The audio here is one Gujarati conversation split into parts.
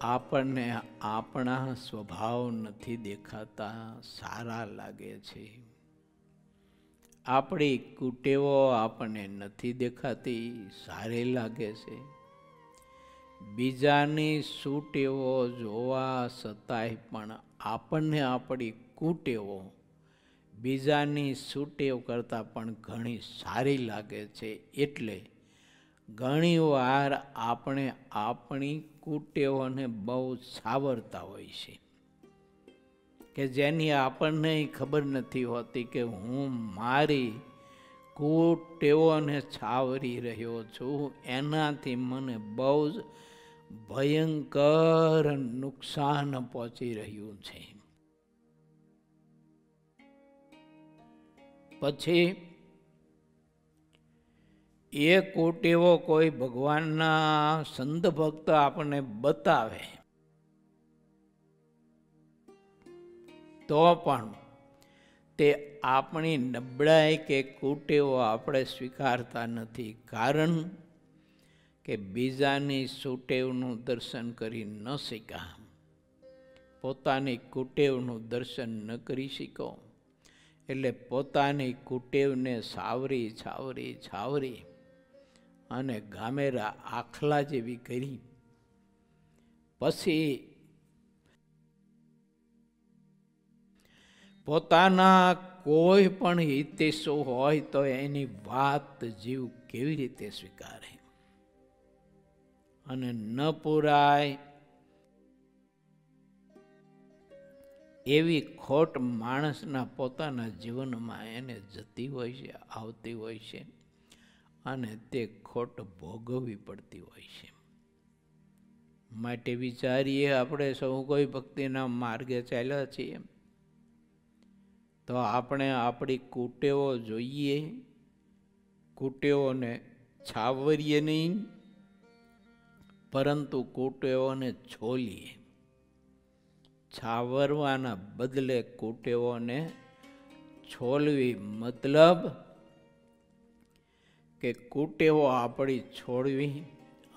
આપણને આપણા સ્વભાવ નથી દેખાતા, સારા લાગે છે. આપણી કુટેવો આપણને નથી દેખાતી, સારી લાગે છે. બીજાની સુટેવો જોવા છતાંય પણ આપણને આપણી કુટેવો બીજાની સુટેવ કરતાં પણ ઘણી સારી લાગે છે. એટલે ઘણી વાર આપણે આપણી કુટેવોને બહુ સાવરતા હોય છે, કે જેની આપણને ખબર નથી હોતી કે હું મારી કુટેવોને છાવરી રહ્યો છું, એનાથી મને બહુ જ ભયંકર નુકસાન પહોંચી રહ્યું છે. પછી એ કુટેવો કોઈ ભગવાનના સંત ભક્ત આપણને બતાવે તો પણ તે આપણી નબળાઈ કે કુટેવો આપણે સ્વીકારતા નથી. કારણ કે બીજાની સુટેવનું દર્શન કરી ન શક્યા, પોતાની કુટેવનું દર્શન ન કરી શકો, એટલે પોતાની કુટેવને છાવરી છાવરી છાવરી અને ગામેરા આખલા જેવી કરી પછી પોતાના કોઈ પણ હિતેશો હોય તો એની વાત જીવ કેવી રીતે સ્વીકારે અને ન પુરાય એવી ખોટ માણસના પોતાના જીવનમાં એને જતી હોય છે, આવતી હોય છે, અને તે ખોટ ભોગવવી પડતી હોય છે. માટે વિચારીએ, આપણે સૌ કોઈ ભક્તિના માર્ગે ચાલ્યા છીએ તો આપણે આપણી કુટેવો જોઈએ, કુટેવોને છાવરીએ નહીં, પરંતુ કુટેવોને છોલીએ. છાવરવાના બદલે કુટેવોને છોલવી, મતલબ કે કુટેવો આપણી છોડવી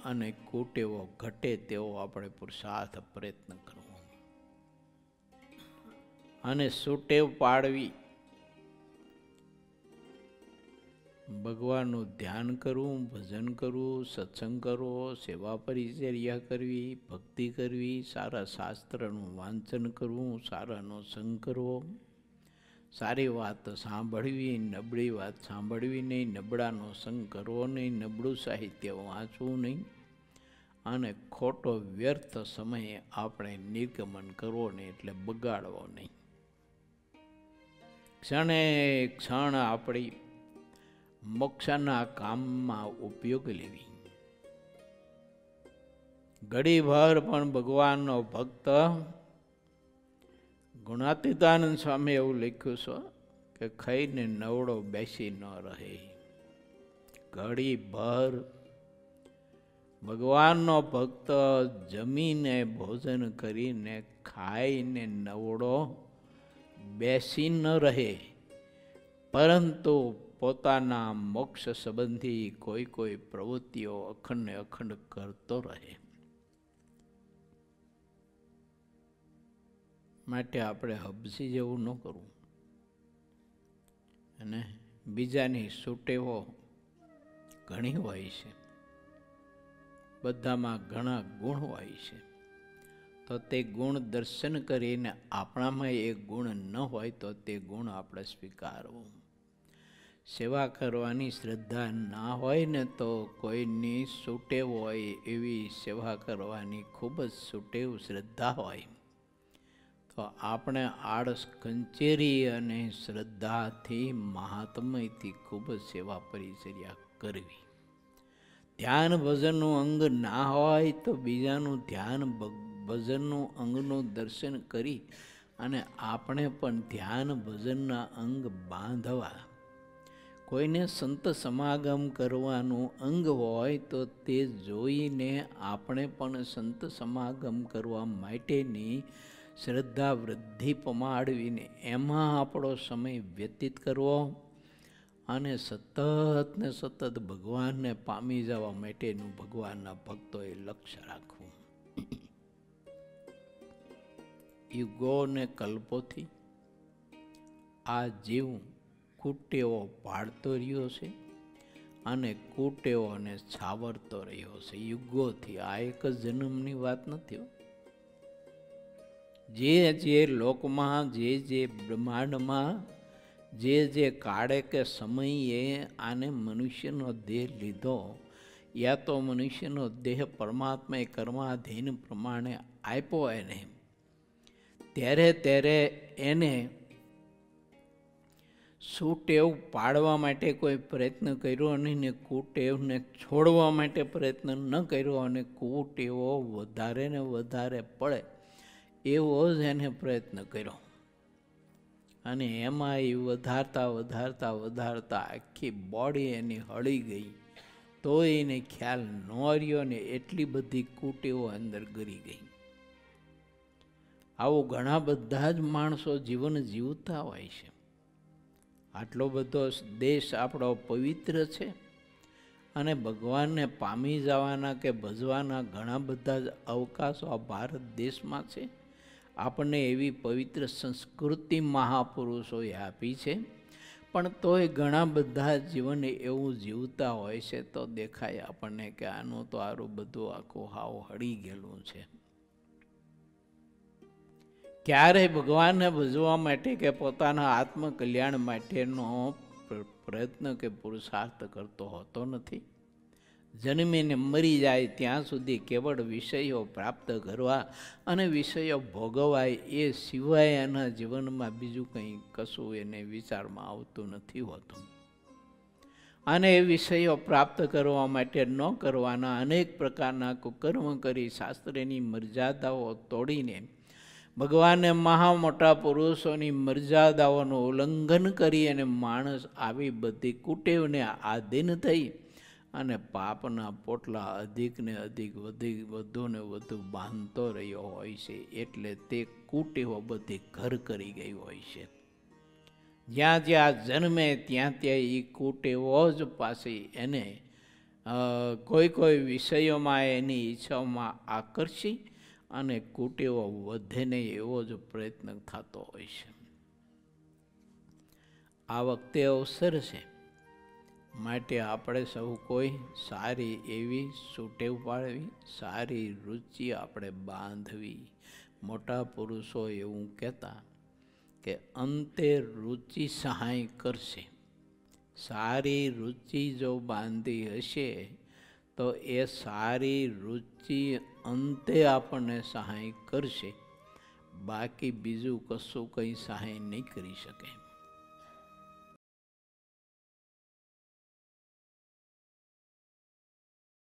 અને કુટેવો ઘટે તેવો આપણે પુરુષાર્થ પ્રયત્ન કરવો અને સુટેવ પાડવી. ભગવાનનું ધ્યાન કરવું, ભજન કરવું, સત્સંગ કરવો, સેવા પરિચર્યા કરવી, ભક્તિ કરવી, સારા શાસ્ત્રનું વાંચન કરવું, સારાનો સંગ કરવો, સારી વાત સાંભળવી, નબળી વાત સાંભળવી નહીં, નબળાનો સંગ કરવો નહીં, નબળું સાહિત્ય વાંચવું નહીં, અને ખોટો વ્યર્થ સમયે આપણે નિર્ગમન કરવો નહીં, એટલે બગાડવો નહીં. ક્ષણે ક્ષણ આપણી મોક્ષના કામમાં ઉપયોગ લેવી. ઘડીભર પણ ભગવાનનો ભક્ત ગુણાતીતાનંદ સ્વામી એવું લખ્યું છે કે ખાઈને નવડો બેસી ન રહે. ઘડીભર ભગવાનનો ભક્ત જમીને ભોજન કરીને ખાઈને નવડો બેસી ન રહે, પરંતુ પોતાના મોક્ષ સંબંધી કોઈ પ્રવૃત્તિઓ અખંડ અખંડ કરતો રહે. માટે આપણે હબસી જેવું ન કરવું અને બીજાની સુટેવો ઘણી હોય છે, બધામાં ઘણા ગુણ હોય છે, તો તે ગુણ દર્શન કરીને આપણામાં એ ગુણ ન હોય તો તે ગુણ આપણે સ્વીકારવું. સેવા કરવાની શ્રદ્ધા ના હોય ને તો કોઈની સુટેવ હોય એવી સેવા કરવાની ખૂબ જ સુટેવ શ્રદ્ધા હોય તો આપણે આળસ કંચેરી અને શ્રદ્ધાથી મહાત્મયથી ખૂબ જ સેવા પરિચર્યા કરવી. ધ્યાન ભજનનું અંગ ના હોય તો બીજાનું ધ્યાન ભજનનું અંગનું દર્શન કરી અને આપણે પણ ધ્યાન ભજનના અંગ બાંધવા. કોઈને સંત સમાગમ કરવાનું અંગ હોય તો તે જોઈને આપણે પણ સંત સમાગમ કરવા માટેની શ્રદ્ધા વૃદ્ધિ પમાડવીને એમાં આપણો સમય વ્યતીત કરવો અને સતત ને સતત ભગવાનને પામી જવા માટેનું ભગવાનના ભક્તોએ લક્ષ્ય રાખવું. યુગો ને કલ્પોથી આ જીવ કુટેવો પાડતો રહ્યો છે અને કુટેવોને છાવરતો રહ્યો છે યુગોથી. આ એક જ જન્મની વાત નથી. જે લોકમાં, જે બ્રહ્માંડમાં, જે કાળે કે સમયે આને મનુષ્યનો દેહ લીધો, યા તો મનુષ્યનો દેહ પરમાત્માએ કર્માધીન પ્રમાણે આપ્યો એને, ત્યારે એને સુટેવ પાડવા માટે કોઈ પ્રયત્ન કર્યો નહીં ને કુટેવને છોડવા માટે પ્રયત્ન ન કર્યો, અને કુટેવો વધારે ને વધારે પડે એવો જ એને પ્રયત્ન કર્યો. અને એમાં એ વધારતા આખી બોડી એની હળી ગઈ, તો એને ખ્યાલ ન રહ્યો ને એટલી બધી કુટેવો અંદર ગરી ગઈ. આવું ઘણા બધા જ માણસો જીવન જીવતા હોય છે. આટલો બધો દેશ આપણો પવિત્ર છે અને ભગવાનને પામી જવાના કે ભજવાના ઘણા બધા જ અવકાશો આ ભારત દેશમાં છે. આપણને એવી પવિત્ર સંસ્કૃતિ મહાપુરુષોએ આપી છે, પણ તોય ઘણા બધા જીવન એવું જીવતા હોય છે તો દેખાય આપણને કે આનું તો આરું બધું આખું હાવ હળી ગયેલું છે. ક્યારેય ભગવાનને ભજવા માટે કે પોતાના આત્મકલ્યાણ માટેનો પ્રયત્ન કે પુરુષાર્થ કરતો હોતો નથી. જન્મીને મરી જાય ત્યાં સુધી કેવળ વિષયો પ્રાપ્ત કરવા અને વિષયો ભોગવાય એ સિવાય એના જીવનમાં બીજું કંઈ કશું એને વિચારમાં આવતું નથી હોતું. અને એ વિષયો પ્રાપ્ત કરવા માટે ન કરવાના અનેક પ્રકારના કુકર્મ કરી શાસ્ત્રની મર્યાદાઓ તોડીને ભગવાનને મહા મોટા પુરુષોની મર્યાદાઓનું ઉલ્લંઘન કરી અને માણસ આવી બધી કુટેવને આધીન થઈ અને પાપના પોટલા અધિક ને અધિક વધુ ને વધુ બાંધતો રહ્યો હોય છે. એટલે તે કુટેવો બધી ઘર કરી ગઈ હોય છે. જ્યાં જન્મે ત્યાં એ કુટેવો જ પાછી એને કોઈ વિષયોમાં એની ઈચ્છાઓમાં આકર્ષી અને કુટેવો વધે નહીં એવો જ પ્રયત્ન થતો હોય છે. આ વખતે અવસર છે માટે આપણે સૌ કોઈ સારી એવી સુટેવ પાડવી, સારી રુચિ આપણે બાંધવી. મોટા પુરુષો એવું કહેતા કે અંતે રુચિ સહાય કરશે. સારી રુચિ જો બાંધી હશે તો એ સારી રુચિ અંતે આપણને સહાય કરશે, બાકી બીજું કશું કંઈ સહાય નહીં કરી શકે.